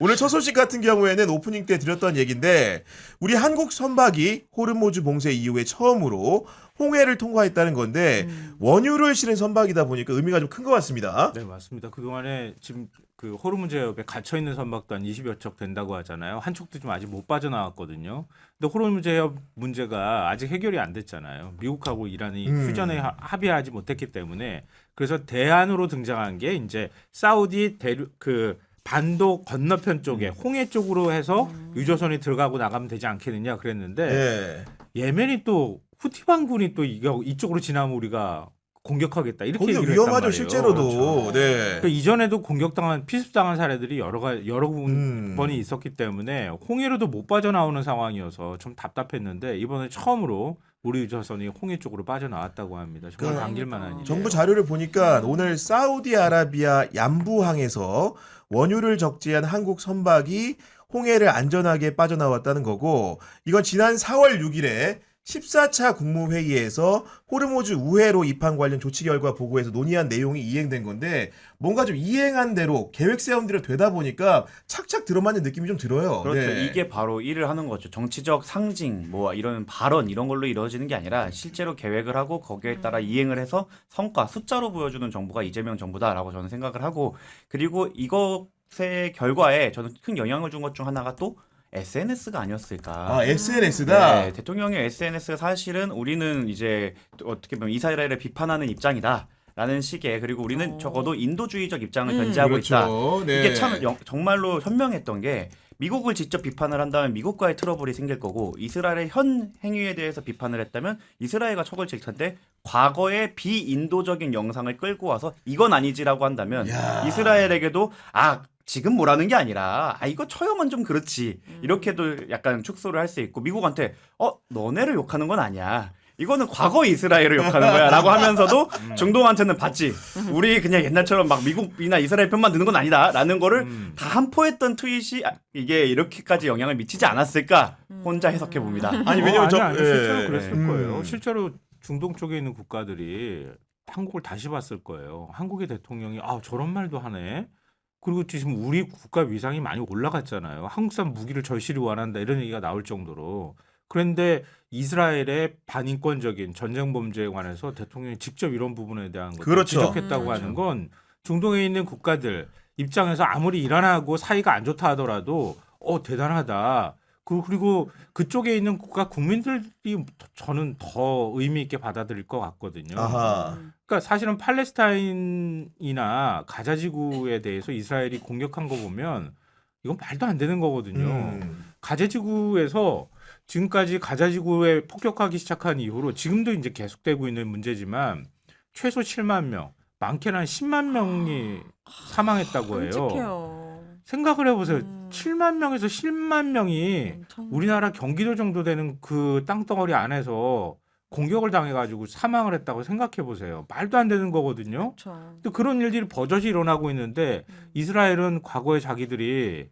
오늘 첫 소식 같은 경우에는 오프닝 때 드렸던 얘기인데 우리 한국 선박이 호르무즈 봉쇄 이후에 처음으로 홍해를 통과했다는 건데 원유를 실은 선박이다 보니까 의미가 좀 큰 것 같습니다. 네, 맞습니다. 그동안에 지금 그 호르무즈 해협에 갇혀 있는 선박도 한 20여 척 된다고 하잖아요. 한 척도 좀 아직 못 빠져나왔거든요. 근데 호르무즈 해협 문제가 아직 해결이 안 됐잖아요. 미국하고 이란이 휴전에 합의하지 못했기 때문에 그래서 대안으로 등장한 게 이제 사우디 그 반도 건너편 쪽에 홍해 쪽으로 해서 유조선이 들어가고 나가면 되지 않겠느냐 그랬는데 예멘이 또 후티 반군이 또 이쪽으로 지나면 우리가 공격하겠다 이렇게 거기 얘기를 위험하죠 했단 말이에요. 실제로도. 그렇죠. 네. 그러니까 이전에도 공격당한 피습당한 사례들이 여러 번이 있었기 때문에 홍해로도 못 빠져나오는 상황이어서 좀 답답했는데 이번에 처음으로 우리 유조선이 홍해 쪽으로 빠져나왔다고 합니다. 정말 반길만한 일이에요. 정부 자료를 보니까 오늘 사우디아라비아 얌부항에서 원유를 적재한 한국 선박이 홍해를 안전하게 빠져나왔다는 거고 이건 지난 4월 6일에 14차 국무회의에서 호르무즈 우회로 입항 관련 조치 결과 보고에서 논의한 내용이 이행된 건데 뭔가 좀 이행한 대로 계획 세운 대로 되다 보니까 착착 들어맞는 느낌이 좀 들어요. 그렇죠. 네. 이게 바로 일을 하는 거죠. 정치적 상징, 뭐 이런 발언 이런 걸로 이루어지는 게 아니라 실제로 계획을 하고 거기에 따라 이행을 해서 성과, 숫자로 보여주는 정부가 이재명 정부다라고 저는 생각을 하고 그리고 이것의 결과에 저는 큰 영향을 준 것 중 하나가 또 SNS가 아니었을까. 아, SNS다. 네, 대통령의 SNS가 사실은 우리는 이제 어떻게 보면 이스라엘을 비판하는 입장이다. 라는 식의 그리고 우리는 적어도 인도주의적 입장을 견지하고 있다. 그렇죠. 네. 이게 참 정말로 현명했던 게 미국을 직접 비판을 한다면 미국과의 트러블이 생길 거고 이스라엘의 현 행위에 대해서 비판을 했다면 이스라엘과 척을 칠 텐데 과거의 비인도적인 영상을 끌고 와서 이건 아니지라고 한다면 야. 이스라엘에게도 지금 뭐라는 게 아니라 이거 처형은 좀 그렇지 이렇게도 약간 축소를 할 수 있고 미국한테 너네를 욕하는 건 아니야. 이거는 과거 이스라엘을 욕하는 거야 라고 하면서도 중동한테는 봤지. 우리 그냥 옛날처럼 막 미국이나 이스라엘 편만 드는 건 아니다 라는 거를 다 한포했던 트윗이 이게 이렇게까지 영향을 미치지 않았을까 혼자 해석해 봅니다. 아니 왜냐면 아니, 실제로 그랬을 네. 거예요. 실제로 중동 쪽에 있는 국가들이 한국을 다시 봤을 거예요. 한국의 대통령이 저런 말도 하네. 그리고 지금 우리 국가 위상이 많이 올라갔잖아요. 한국산 무기를 절실히 원한다 이런 얘기가 나올 정도로. 그런데 이스라엘의 반인권적인 전쟁 범죄에 관해서 대통령이 직접 이런 부분에 대한 것을 그렇죠. 지적했다고 하는 건 중동에 있는 국가들 입장에서 아무리 이란하고 사이가 안 좋다 하더라도 대단하다. 그리고 그쪽에 있는 국가 국민들이 저는 더 의미 있게 받아들일 것 같거든요. 아하. 그러니까 사실은 팔레스타인이나 가자 지구에 대해서 이스라엘이 공격한 거 보면 이건 말도 안 되는 거거든요. 가자 지구에서 지금까지 가자 지구에 폭격하기 시작한 이후로 지금도 이제 계속되고 있는 문제지만 최소 7만 명, 많게는 한 10만 명이 사망했다고 해요. 끔찍해요. 생각을 해보세요. 7만 명에서 10만 명이 우리나라 경기도 정도 되는 그 땅덩어리 안에서 공격을 당해가지고 사망을 했다고 생각해 보세요. 말도 안 되는 거거든요. 그렇죠. 또 그런 일들이 버젓이 일어나고 있는데 이스라엘은 과거에 자기들이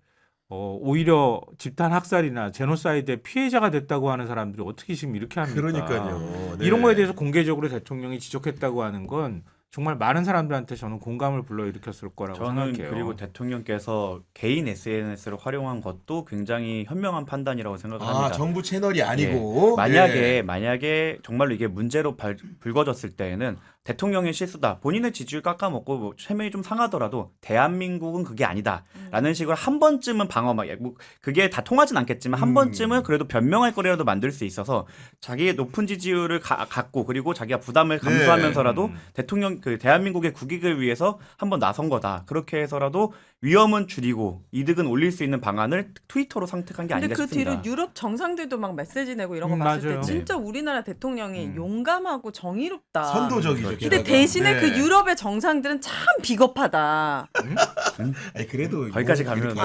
오히려 집단 학살이나 제노사이드의 피해자가 됐다고 하는 사람들이 어떻게 지금 이렇게 합니까? 그러니까요. 네. 이런 거에 대해서 공개적으로 대통령이 지적했다고 하는 건 정말 많은 사람들한테 저는 공감을 불러일으켰을 거라고 저는 생각해요. 그리고 대통령께서 개인 SNS를 활용한 것도 굉장히 현명한 판단이라고 생각을 합니다. 정부 채널이 아니고 만약에 정말로 이게 문제로 불거졌을 때에는 대통령의 실수다. 본인의 지지율 깎아먹고 뭐 체면이 좀 상하더라도 대한민국은 그게 아니다라는 식으로 한 번쯤은 그게 다 통하진 않겠지만 한 번쯤은 그래도 변명할 거리라도 만들 수 있어서 자기의 높은 지지율을 갖고 그리고 자기가 부담을 감수하면서라도 대통령 대한민국의 국익을 위해서 한번 나선 거다. 그렇게 해서라도 위험은 줄이고 이득은 올릴 수 있는 방안을 트위터로 선택한 게 근데 아닌가 그 싶습니다. 뒤로 유럽 정상들도 막 메시지 내고 이런 거 봤을 맞아요. 때 진짜 우리나라 대통령이 용감하고 정의롭다. 선도적이죠. 근데 게다가. 대신에 네. 그 유럽의 정상들은 참 비겁하다. 아니 그래도 거기까지 가면 이렇게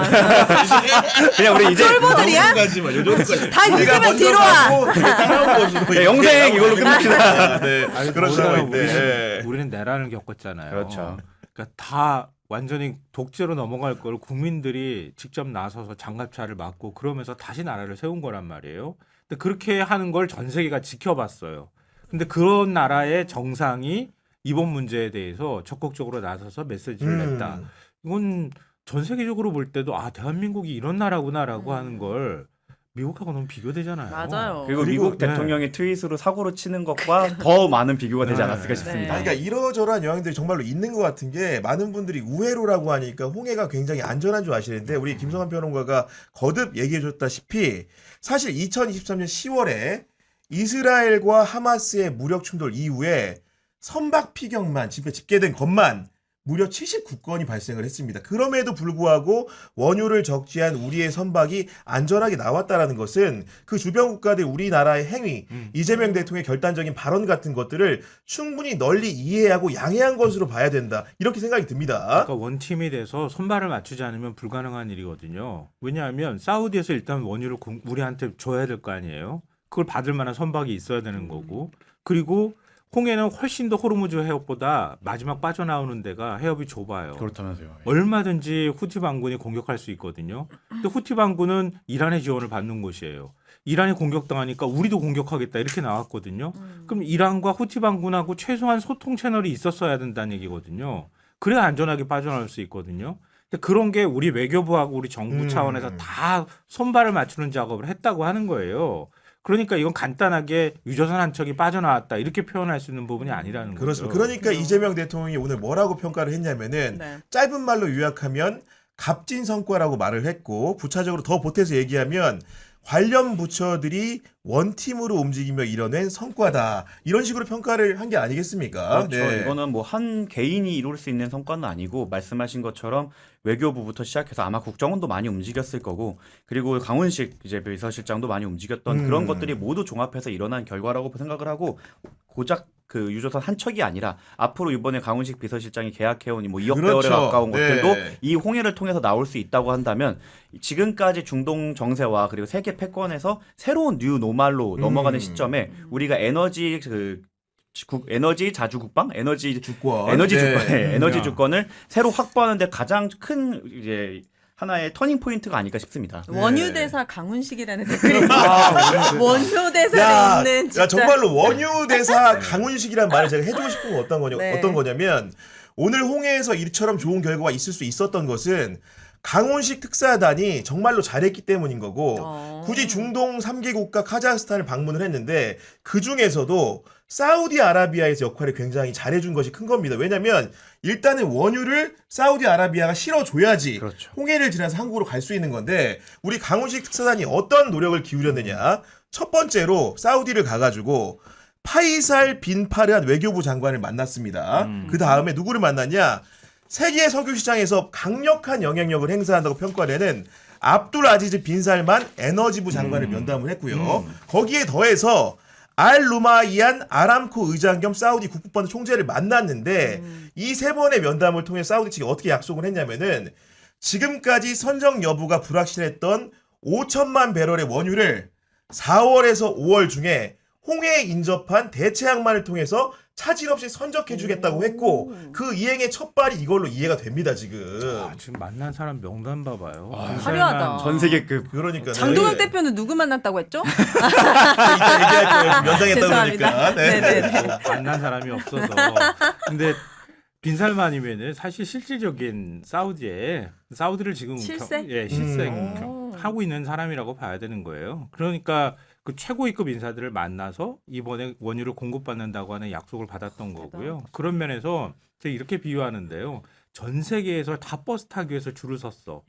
그냥 우리 이제 쫄보들이야? 요정까지만 요정까지 다 잊으면 뒤로 와. 영생 이걸로 끝납시다. 네, 아니, 그런 더군다나 상황인데. 우리는 내란을 겪었잖아요. 그렇죠. 그러니까 다 완전히 독재로 넘어갈 걸 국민들이 직접 나서서 장갑차를 막고 그러면서 다시 나라를 세운 거란 말이에요. 근데 그렇게 하는 걸 전 세계가 지켜봤어요. 근데 그런 나라의 정상이 이번 문제에 대해서 적극적으로 나서서 메시지를 냈다. 이건 전 세계적으로 볼 때도 아 대한민국이 이런 나라구나라고 하는 걸 미국하고 너무 비교되잖아요. 맞아요. 그리고 그리고- 미국 대통령이 트윗으로 사고로 치는 것과 더 많은 비교가 되지 네. 않았을까 네. 싶습니다. 아니, 그러니까 이러저러한 영향들이 정말로 있는 것 같은 게 많은 분들이 우회로라고 하니까 홍해가 굉장히 안전한 줄 아시는데 우리 김성환 평론가가 거듭 얘기해줬다시피 사실 2023년 10월에 이스라엘과 하마스의 무력 충돌 이후에 선박 피격만 집계된 것만 무려 79건이 발생을 했습니다. 그럼에도 불구하고 원유를 적재한 우리의 선박이 안전하게 나왔다라는 것은 그 주변 국가들 우리나라의 행위, 이재명 대통령의 결단적인 발언 같은 것들을 충분히 널리 이해하고 양해한 것으로 봐야 된다. 이렇게 생각이 듭니다. 그러니까 원팀이 돼서 손발을 맞추지 않으면 불가능한 일이거든요. 왜냐하면 사우디에서 일단 원유를 우리한테 줘야 될 거 아니에요. 그걸 받을 만한 선박이 있어야 되는 거고, 그리고 홍해는 훨씬 더 호르무즈 해협보다 마지막 빠져나오는 데가 해협이 좁아요. 그렇다면서요. 얼마든지 후티 반군이 공격할 수 있거든요. 근데 후티 반군은 이란의 지원을 받는 곳이에요. 이란이 공격당하니까 우리도 공격하겠다 이렇게 나왔거든요. 그럼 이란과 후티 반군하고 최소한 소통 채널이 있었어야 된다는 얘기거든요. 그래야 안전하게 빠져나올 수 있거든요. 근데 그런 게 우리 외교부하고 우리 정부 차원에서 다 손발을 맞추는 작업을 했다고 하는 거예요. 그러니까 이건 간단하게 유조선 한 척이 빠져나왔다 이렇게 표현할 수 있는 부분이 아니라는 그렇습니다. 거죠. 그러니까 이재명 대통령이 오늘 뭐라고 평가를 했냐면은 네. 짧은 말로 요약하면 값진 성과라고 말을 했고 부차적으로 더 보태서 얘기하면 관련 부처들이 원팀으로 움직이며 이뤄낸 성과다. 이런 식으로 평가를 한 게 아니겠습니까? 그렇죠. 이거는 뭐 한 개인이 이룰 수 있는 성과는 아니고 말씀하신 것처럼 외교부부터 시작해서 아마 국정원도 많이 움직였을 거고 그리고 강훈식 이제 비서실장도 많이 움직였던 그런 것들이 모두 종합해서 일어난 결과라고 생각을 하고 고작 그 유조선 한 척이 아니라 앞으로 이번에 강훈식 비서실장이 계약해온 뭐 2억 그렇죠. 배럴에 가까운 네. 것들도 이 홍해를 통해서 나올 수 있다고 한다면 지금까지 중동 정세와 그리고 세계 패권에서 새로운 뉴 노멀로 넘어가는 시점에 우리가 에너지 에너지 자주국방 에너지 주권. 에너지 네. 주권의 에너지 주권을 새로 확보하는데 가장 큰 이제 하나의 터닝 포인트가 아닐까 싶습니다. 원유대사 강훈식이라는 댓글이 아, 원효대사에 야, 있는 진짜 야 정말로 원유 대사 강훈식이란 말을 제가 해주고 싶은 건 네. 어떤 거냐면 오늘 홍해에서 이처럼 좋은 결과가 있을 수 있었던 것은 강훈식 특사단이 정말로 잘했기 때문인 거고 굳이 중동 3개 국가 카자흐스탄을 방문을 했는데 그 중에서도 사우디아라비아에서 역할을 굉장히 잘해준 것이 큰 겁니다. 왜냐하면 일단은 원유를 사우디아라비아가 실어줘야지 그렇죠. 홍해를 지나서 한국으로 갈 수 있는 건데 우리 강훈식 특사단이 어떤 노력을 기울였느냐. 첫 번째로 사우디를 가가지고 파이살 빈 파르한 외교부 장관을 만났습니다. 그 다음에 누구를 만났냐. 세계 석유 시장에서 강력한 영향력을 행사한다고 평가되는 압둘 아지즈 빈 살만 에너지부 장관을 면담을 했고요. 거기에 더해서 알 루마이안 아람코 의장 겸 사우디 국부펀드 총재를 만났는데 이 세 번의 면담을 통해 사우디 측이 어떻게 약속을 했냐면은 지금까지 선정 여부가 불확실했던 5천만 배럴의 원유를 4월에서 5월 중에 홍해에 인접한 대체 항만을 통해서 차질 없이 선적해주겠다고 했고 그 이행의 첫 발이 이걸로 이해가 됩니다 지금. 아, 지금 만난 사람 명단 봐봐요. 화려하다. 전 세계급 그러니까 장동혁 네. 대표는 누구 만났다고 했죠? 이따 얘기할 거예요. 면담했다고 죄송합니다. 그러니까. 네. 네네. 뭐 만난 사람이 없어서. 근데 빈살만이면은 사실 실질적인 사우디를 지금 실세? 하고 있는 사람이라고 봐야 되는 거예요. 그러니까 그 최고위급 인사들을 만나서 이번에 원유를 공급받는다고 하는 약속을 받았던 거고요. 그런 면에서 제가 이렇게 비유하는데요. 전 세계에서 다 버스 타기 위해서 줄을 섰어.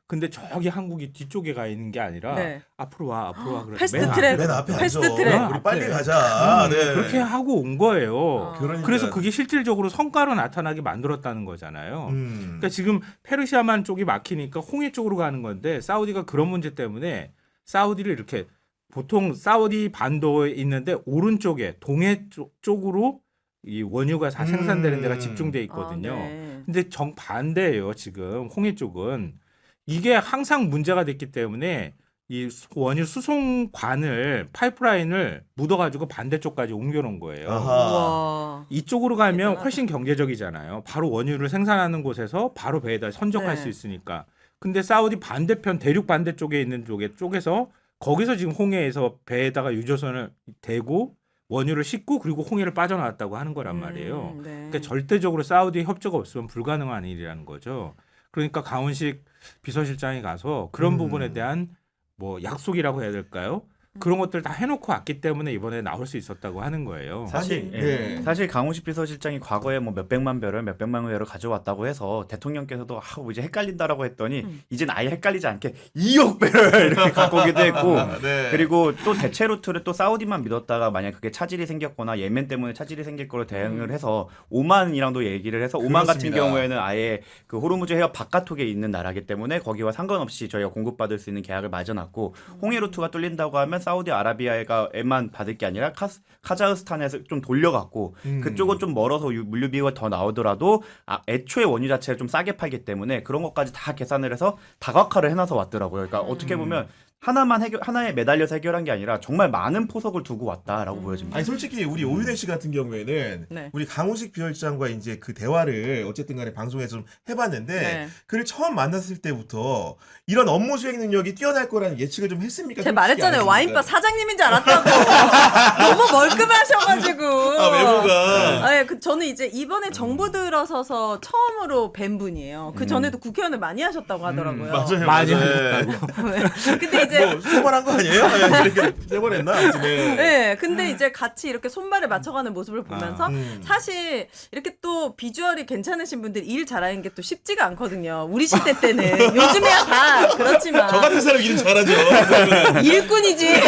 근데 저기 한국이 뒤쪽에 가 있는 게 아니라 네. 앞으로 와 그래서 패스트 맨 트랙. 맨 앞에 패스트 앉아. 트랙. 우리 빨리 앞에. 가자. 네. 그렇게 하고 온 거예요. 그러니까요. 그래서 그게 실질적으로 성과로 나타나게 만들었다는 거잖아요. 음. 그러니까 지금 페르시아만 쪽이 막히니까 홍해 쪽으로 가는 건데 사우디가 그런 문제 때문에 사우디를 이렇게 보통 사우디 반도에 있는데 오른쪽에 동해 쪽으로 이 원유가 다 생산되는 데가 집중돼 있거든요. 아, 네. 근데 정반대예요. 지금 홍해 쪽은 이게 항상 문제가 됐기 때문에 이 원유 수송관을 파이프라인을 묻어가지고 반대쪽까지 옮겨놓은 거예요. 아하. 와. 이쪽으로 가면 대단하다. 훨씬 경제적이잖아요. 바로 원유를 생산하는 곳에서 바로 배에다 선적할 네. 수 있으니까. 근데 사우디 반대편 대륙 반대쪽에 있는 쪽에서 거기서 지금 홍해에서 배에다가 유조선을 대고 원유를 싣고 그리고 홍해를 빠져나왔다고 하는 거란 말이에요. 네. 그러니까 절대적으로 사우디의 협조가 없으면 불가능한 일이라는 거죠. 그러니까 강훈식 비서실장이 가서 그런 음. 부분에 대한 뭐 약속이라고 해야 될까요? 그런 것들 다 해놓고 왔기 때문에 이번에 나올 수 있었다고 하는 거예요. 사실 아니, 네. 사실 강훈식 비서실장이 과거에 뭐 몇백만 배를 가져왔다고 해서 대통령께서도 뭐 이제 헷갈린다라고 했더니 이젠 아예 헷갈리지 않게 2억 배를 이렇게 갖고 오기도 했고 네. 그리고 또 대체 루트를 또 사우디만 믿었다가 만약 그게 차질이 생겼거나 예멘 때문에 차질이 생길 거로 대응을 해서 오만이랑도 얘기를 해서 오만 같은 그렇습니다. 경우에는 아예 그 호르무즈 해협 바깥쪽에 있는 나라기 때문에 거기와 상관없이 저희가 공급받을 수 있는 계약을 맺어놨고 홍해 루트가 뚫린다고 하면 사우디아라비아에만 받을 게 아니라 카자흐스탄에서 좀 돌려갖고 그쪽은 좀 멀어서 물류비가 더 나오더라도 애초에 원유 자체를 좀 싸게 팔기 때문에 그런 것까지 다 계산을 해서 다각화를 해놔서 왔더라고요. 그러니까 어떻게 보면 하나에 매달려서 해결한 게 아니라 정말 많은 포석을 두고 왔다라고 보여집니다. 아니 솔직히 우리 오윤혜 씨 같은 경우에는 네. 우리 강훈식 비서실장과 이제 그 대화를 어쨌든 간에 방송에서 좀 해봤는데 네. 그를 처음 만났을 때부터 이런 업무 수행 능력이 뛰어날 거라는 예측을 좀 했습니까? 제가 솔직히 말했잖아요. 안 와인바 했습니까? 사장님인 줄 알았다고. 너무 멀끔하셔가지고. 아 외모가 아, 예, 저는 이제 이번에 정부 들어서서 처음으로 뵌 분이에요. 그 전에도 국회의원을 많이 하셨다고 하더라고요. 맞아요. 많이 맞아요. 근데 이제 뭐 세 번 한 거 아니에요? 이렇게 세 번 했나? 아무튼 네. 네, 근데 이제 같이 이렇게 손발을 맞춰가는 모습을 보면서 사실 이렇게 또 비주얼이 괜찮으신 분들이 일 잘하는 게 또 쉽지가 않거든요. 우리 시대 때는 요즘에야 다 그렇지만 저 같은 사람 일은 잘하죠. 일꾼이지.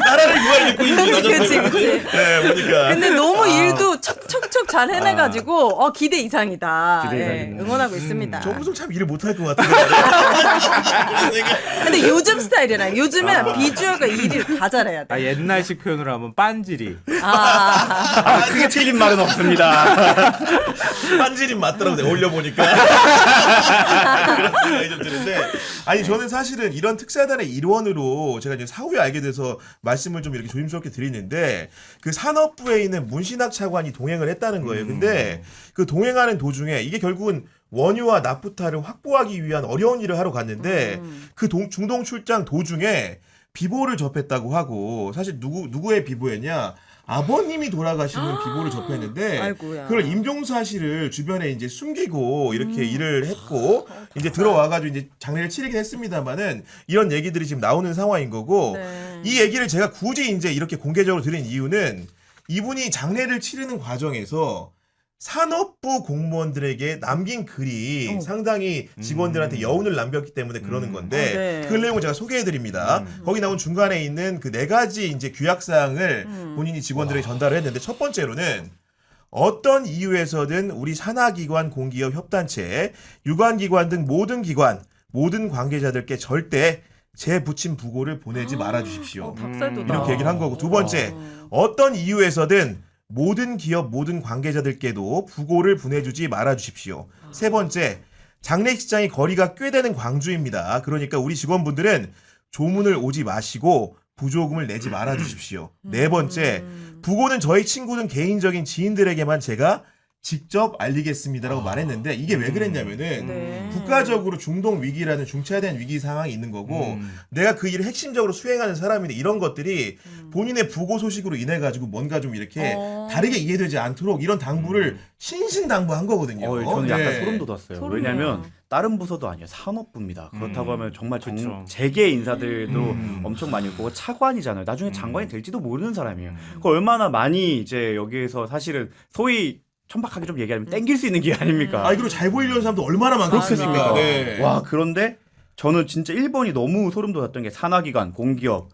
나라를 구할 일꾼이지. 그치. 네, 보니까. 근데 너무 일도 척척척 잘 해내가지고 기대 이상이다. 기대 예, 이상이다. 응원하고 있습니다. 정부성 참 일을 못할 것 같은데. 근데 요즘 스타일이라 요즘은 비주얼과 일을 다 잘해야 돼. 옛날식 표현으로 하면 빤지리. 크게 틀린 말은 없습니다. 빤지린 맞더라고요. 올려보니까. 그런 생각이 좀 드는데. 아니, 저는 사실은 이런 특사단의 일원으로 제가 이제 사후에 알게 돼서 말씀을 좀 이렇게 조심스럽게 드리는데 그 산업부에 있는 문신학 차관이 동행을 했다는 거예요. 근데 그 동행하는 도중에 이게 결국은 원유와 나프타를 확보하기 위한 어려운 일을 하러 갔는데 그 중동 출장 도중에 비보를 접했다고 하고 사실 누구의 비보였냐? 아버님이 돌아가시는 비보를 접했는데 아이고야. 그걸 임종사실을 주변에 이제 숨기고 이렇게 일을 했고 이제 들어와가지고 이제 장례를 치르긴 했습니다만은 이런 얘기들이 지금 나오는 상황인 거고 네. 이 얘기를 제가 굳이 이제 이렇게 공개적으로 드린 이유는 이분이 장례를 치르는 과정에서 산업부 공무원들에게 남긴 글이 상당히 직원들한테 여운을 남겼기 때문에 그러는 건데 네. 그 내용을 제가 소개해드립니다. 거기 나온 중간에 있는 그 4가지 이제 규약사항을 본인이 직원들에게 전달을 했는데 첫 번째로는 어떤 이유에서든 우리 산하기관, 공기업, 협단체, 유관기관 등 모든 기관, 모든 관계자들께 절대 재부침 부고를 보내지 말아주십시오. 닭살도다. 이렇게 얘기를 한 거고 두 번째 어떤 이유에서든 모든 기업 모든 관계자들께도 부고를 보내주지 말아주십시오. 세 번째 장례식장이 거리가 꽤 되는 광주입니다. 그러니까 우리 직원분들은 조문을 오지 마시고 부조금을 내지 말아주십시오. 네 번째 부고는 저희 친구는 개인적인 지인들에게만 제가 직접 알리겠습니다라고 말했는데 이게 왜 그랬냐면은 네. 국가적으로 중동 위기라는 중차대한 위기 상황이 있는 거고 내가 그 일을 핵심적으로 수행하는 사람인데 이런 것들이 본인의 부고 소식으로 인해 가지고 뭔가 좀 이렇게 다르게 이해되지 않도록 이런 당부를 신신당부한 거거든요. 저는 약간 네. 소름 돋았어요. 소름이야. 왜냐하면 다른 부서도 아니에요. 산업부입니다. 그렇다고 하면 정말 그쵸. 재계 인사들도 엄청 많이 있고 차관이잖아요. 나중에 장관이 될지도 모르는 사람이에요. 그 얼마나 많이 이제 여기에서 사실은 소위 천박하게 좀 얘기하면 땡길 수 있는 게 아닙니까? 아 그리고 잘 보이려는 사람도 얼마나 많겠습니까? 그렇습니까? 네. 와 그런데 저는 진짜 1번이 너무 소름 돋았던 게 산하기관, 공기업,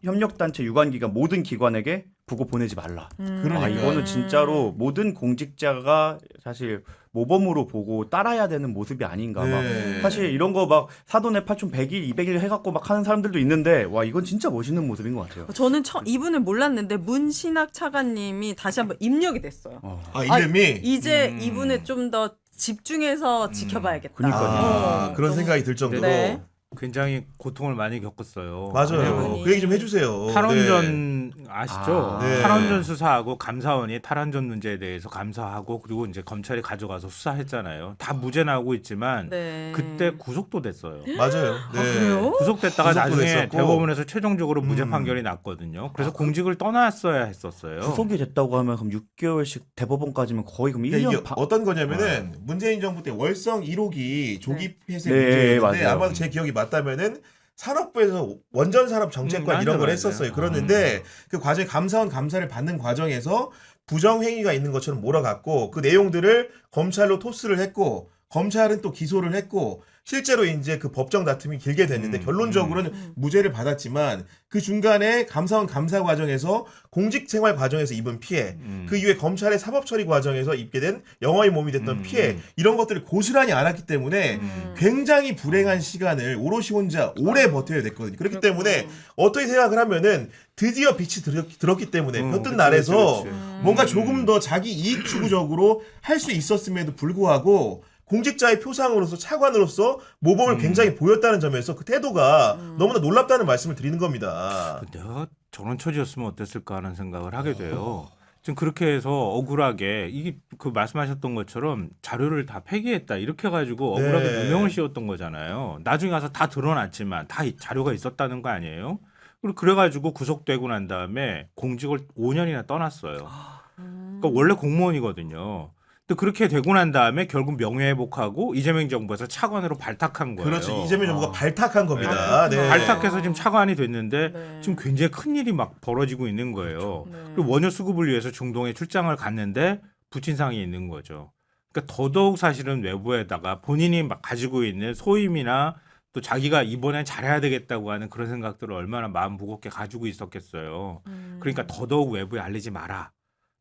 협력단체, 유관기관 모든 기관에게 부고 보내지 말라. 그러니까. 이거는 진짜로 모든 공직자가 사실 모범으로 보고 따라야 되는 모습이 아닌가. 막 네. 사실 이런 거 막 사돈의 팔촌 100일, 200일 해갖고 막 하는 사람들도 있는데 와 이건 진짜 멋있는 모습인 것 같아요. 저는 이분을 몰랐는데 문신학 차관님이 다시 한번 입력이 됐어요. 아 이름이 이제 이분을 좀 더 집중해서 지켜봐야겠다. 그러니까요. 그런 생각이 들 정도로 네. 굉장히 고통을 많이 겪었어요. 맞아요. 그분이. 그 얘기 좀 해주세요. 탈원전 네. 아시죠? 네. 탈원전 수사하고 감사원이 탈원전 문제에 대해서 감사하고 그리고 이제 검찰이 가져가서 수사했잖아요. 다 무죄 나오고 있지만 네. 그때 구속도 됐어요. 맞아요. 네. 그래요? 구속됐다가 구속도 나중에 됐었고. 대법원에서 최종적으로 무죄 음. 판결이 났거든요. 그래서 공직을 떠났어야 했었어요. 구속이 됐다고 하면 그럼 6개월씩 대법원까지면 거의 그럼 그러니까 1년 이게 어떤 거냐면은 문재인 정부 때 월성 1호기 조기 폐쇄 네, 문제였는데 맞아요. 아마도 제 기억이 맞다면은 산업부에서 원전 산업 정책관 이런 걸 맞아요. 했었어요. 그랬는데 그 과정에 감사원 감사를 받는 과정에서 부정 행위가 있는 것처럼 몰아갔고 그 내용들을 검찰로 토스를 했고 검찰은 또 기소를 했고 실제로 이제 그 법정 다툼이 길게 됐는데 결론적으로는 무죄를 받았지만 그 중간에 감사원 감사 과정에서 공직생활 과정에서 입은 피해 그 이후에 검찰의 사법처리 과정에서 입게 된 영어의 몸이 됐던 피해 이런 것들을 고스란히 알았기 때문에 굉장히 불행한 시간을 오롯이 혼자 오래 버텨야 됐거든요. 그렇기 때문에 어떻게 생각을 하면은 드디어 빛이 들었기 때문에 볕든 그치, 날에서 그치. 뭔가 조금 더 자기 이익 추구적으로 할 수 있었음에도 불구하고 공직자의 표상으로서 차관으로서 모범을 굉장히 보였다는 점에서 그 태도가 너무나 놀랍다는 말씀을 드리는 겁니다. 내가 저런 처지였으면 어땠을까 하는 생각을 하게 돼요. 지금 그렇게 해서 억울하게 이게 그 말씀하셨던 것처럼 자료를 다 폐기했다 이렇게 해가지고 억울하게 네. 누명을 씌웠던 거잖아요. 나중에 가서 다 드러났지만 다 자료가 있었다는 거 아니에요? 그리고 그래가지고 구속되고 난 다음에 공직을 5년이나 떠났어요. 그러니까 원래 공무원이거든요. 근데 그렇게 되고 난 다음에 결국 명예회복하고 이재명 정부에서 차관으로 발탁한 거예요. 그렇죠. 이재명 정부가 발탁한 겁니다. 네. 발탁해서 지금 차관이 됐는데 네. 지금 굉장히 큰 일이 막 벌어지고 있는 거예요. 네. 그리고 원유 수급을 위해서 중동에 출장을 갔는데 부친상이 있는 거죠. 그러니까 더더욱 사실은 외부에다가 본인이 막 가지고 있는 소임이나 또 자기가 이번엔 잘해야 되겠다고 하는 그런 생각들을 얼마나 마음 무겁게 가지고 있었겠어요. 그러니까 더더욱 외부에 알리지 마라.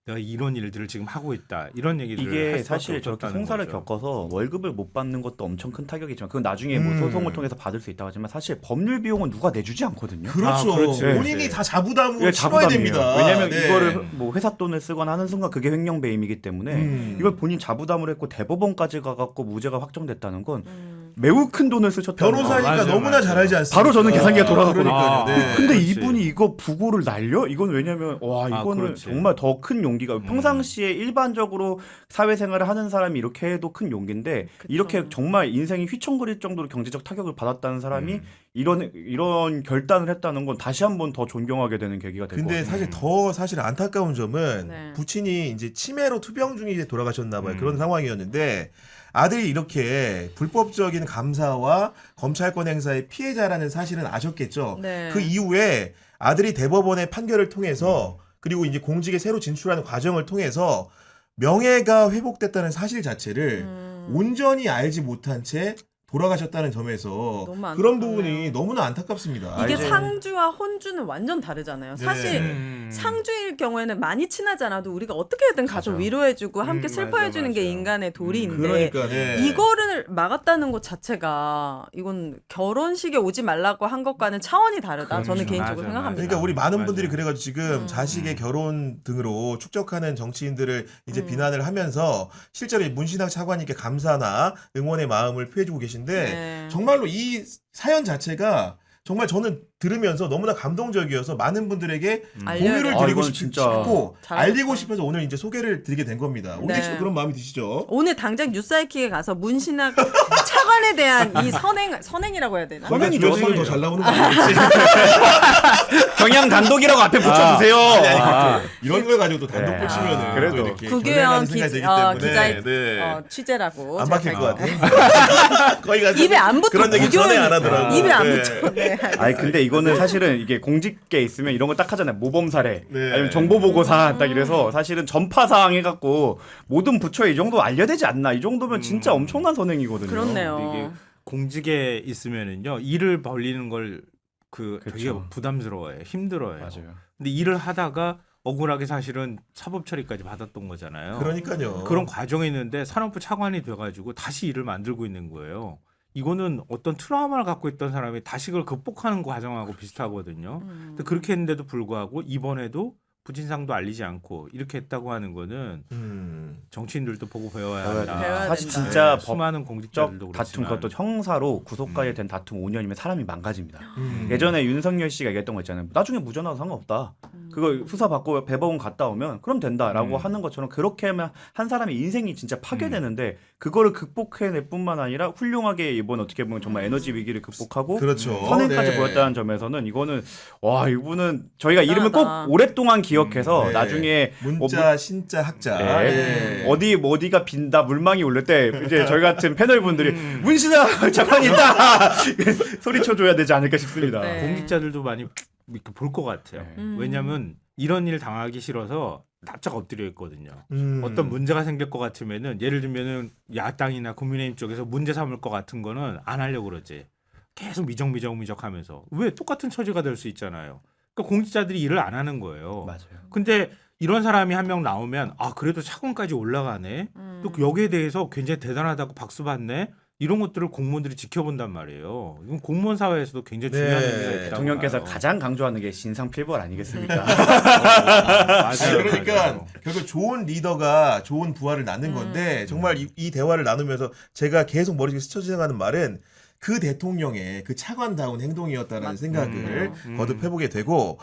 내가 이런 일들을 지금 하고 있다. 이런 얘기들을 할 이게 수밖에 사실 저렇게 없었다는 송사를 거죠. 겪어서 월급을 못 받는 것도 엄청 큰 타격이지만 그건 나중에 뭐 소송을 통해서 받을 수 있다고 하지만 사실 법률 비용은 누가 내주지 않거든요. 그렇죠. 아, 그렇지. 본인이 네. 다 자부담으로 예, 치러야 자부담이에요. 됩니다. 왜냐하면 네. 이거를 뭐 회사 돈을 쓰거나 하는 순간 그게 횡령배임이기 때문에 이걸 본인 자부담으로 했고 대법원까지 가갖고 무죄가 확정됐다는 건 매우 큰 돈을 쓰셨다는 거. 변호사니까 맞아요, 너무나 맞아요. 잘 알지 않습니까? 바로 저는 계산기가 돌아가거든요. 그러니까요. 네. 근데 그렇지. 이분이 이거 부고를 날려? 이건 왜냐면 와 이거는 그렇지. 정말 더 큰 용기가 평상시에 일반적으로 사회생활을 하는 사람이 이렇게 해도 큰 용기인데 이렇게 정말 인생이 휘청거릴 정도로 경제적 타격을 받았다는 사람이 이런 결단을 했다는 건 다시 한번 더 존경하게 되는 계기가 될 것 근데 같아요. 사실 더 사실 안타까운 점은 네. 부친이 이제 치매로 투병 중에 이제 돌아가셨나 봐요. 그런 상황이었는데 아들이 이렇게 불법적인 감사와 검찰권 행사의 피해자라는 사실은 아셨겠죠. 네. 그 이후에 아들이 대법원의 판결을 통해서 그리고 이제 공직에 새로 진출하는 과정을 통해서 명예가 회복됐다는 사실 자체를 온전히 알지 못한 채 돌아가셨다는 점에서 너무 그런 안타까워요. 부분이 너무나 안타깝습니다. 이게 이제 상주와 혼주는 완전 다르잖아요. 사실 네. 상주일 경우에는 많이 친하지 않아도 우리가 어떻게든 가서 맞아. 위로해주고 함께 맞아, 슬퍼해주는 게 맞아. 인간의 도리인데 그러니까 네. 이거를 막았다는 것 자체가 이건 결혼식에 오지 말라고 한 것과는 차원이 다르다. 저는 그렇죠. 개인적으로 맞아, 생각합니다. 그러니까 우리 많은 맞아요. 분들이 그래가지고 지금 자식의 결혼 등으로 축적하는 정치인들을 이제 비난을 하면서 실제로 이 문신학 차관님께 감사나 응원의 마음을 표해주고 계신데 네. 정말로 이 사연 자체가 정말 저는 들으면서 너무나 감동적이어서 많은 분들에게 알려야 공유를 돼요. 드리고 이건 진짜 싶고 잘하셨어요. 알리고 싶어서 오늘 이제 소개를 드리게 된 겁니다. 오늘 네. 씨도 그런 마음이 드시죠? 오늘 당장 뉴스사이킥에 가서 문신학 차관에 대한 이 선행이라고 해야 되나? 그러니까 선행이죠, 조회수는 더 선행이죠. 잘 나오는 거 아니겠지? 경향 단독이라고 앞에 붙여주세요. 이런 걸 가지고 또 단독 네. 보시면은 그래도. 또 이렇게 구교영 견해하는 생각이 되기 때문에 기자의 네. 취재라고 안 박힐 것 생각해요. 같아. 거기 가서 입에 안 붙어. 그런 얘기 전에 안 하더라고. 입에 안 네. 붙어. 네. 알겠습니다. 아니 근데 이거는 사실은 이게 공직계 있으면 이런 거 딱 하잖아요. 모범 사례 네. 아니면 정보 보고 사안 딱 이래서 사실은 전파 사항 해갖고 모든 부처에 이 정도 알려야 되지 않나. 이 정도면 진짜 엄청난 선행이거든요. 그렇네요. 근데 이게 공직에 있으면은요 일을 벌리는 걸 되게 그렇죠. 부담스러워요, 힘들어요. 맞아요. 근데 일을 하다가 억울하게 사실은 사법 처리까지 받았던 거잖아요. 그러니까요. 그런 과정이 있는데 산업부 차관이 돼가지고 다시 일을 만들고 있는 거예요. 이거는 어떤 트라우마를 갖고 있던 사람이 다시 그걸 극복하는 과정하고 비슷하거든요. 근데 그렇게 했는데도 불구하고 이번에도 부진상도 알리지 않고 이렇게 했다고 하는 거는 정치인들도 보고 배워야 한다. 배워야 사실 된다. 진짜 수많은 법적 공직자들도 다툼 그렇지만 그것도 형사로 구속까지 된 다툼 5년이면 사람이 망가집니다. 음. 예전에 윤석열 씨가 얘기했던 거 있잖아요. 나중에 무죄 나도 상관없다. 그거 수사 받고 대법원 갔다 오면 그럼 된다라고 음. 하는 것처럼 그렇게 하면 한 사람의 인생이 진짜 파괴되는데 그거를 극복해낼 뿐만 아니라 훌륭하게 이번 어떻게 보면 정말 에너지 위기를 극복하고 그렇죠. 선행까지 네. 보였다는 점에서는 이거는 와 이분은 저희가 이름을 꼭 대단하다. 오랫동안 기억해서 네. 나중에 문자 신자 학자. 네. 네. 어디가 빈다 물망이 오를 때 이제 저희 같은 패널분들이 문신아 장관이 있다 소리쳐줘야 되지 않을까 싶습니다. 네. 공직자들도 많이 이렇게 볼 것 같아요. 네. 왜냐하면 이런 일 당하기 싫어서 납작 엎드려 있거든요. 음. 어떤 문제가 생길 것 같으면은 예를 들면은 야당이나 국민의힘 쪽에서 문제 삼을 것 같은 거는 안 하려고 그러지. 계속 미적하면서 왜 똑같은 처지가 될 수 있잖아요. 그러니까 공직자들이 일을 안 하는 거예요. 맞아요. 근데 이런 사람이 한 명 나오면 아 그래도 차관까지 올라가네. 또 여기에 대해서 굉장히 대단하다고 박수 받네. 이런 것들을 공무원들이 지켜본단 말이에요. 이건 공무원 사회에서도 굉장히 네. 중요한 의미가 있다고 대통령께서 봐요. 가장 강조하는 게 신상필벌 아니겠습니까? 맞아요. 아니, 그러니까 맞아요. 결국 좋은 리더가 좋은 부하를 낳는 건데 정말 이 대화를 나누면서 제가 계속 머릿속에 스쳐 지나가는 말은 그 대통령의 그 차관다운 행동이었다는 생각을 거듭해보게 되고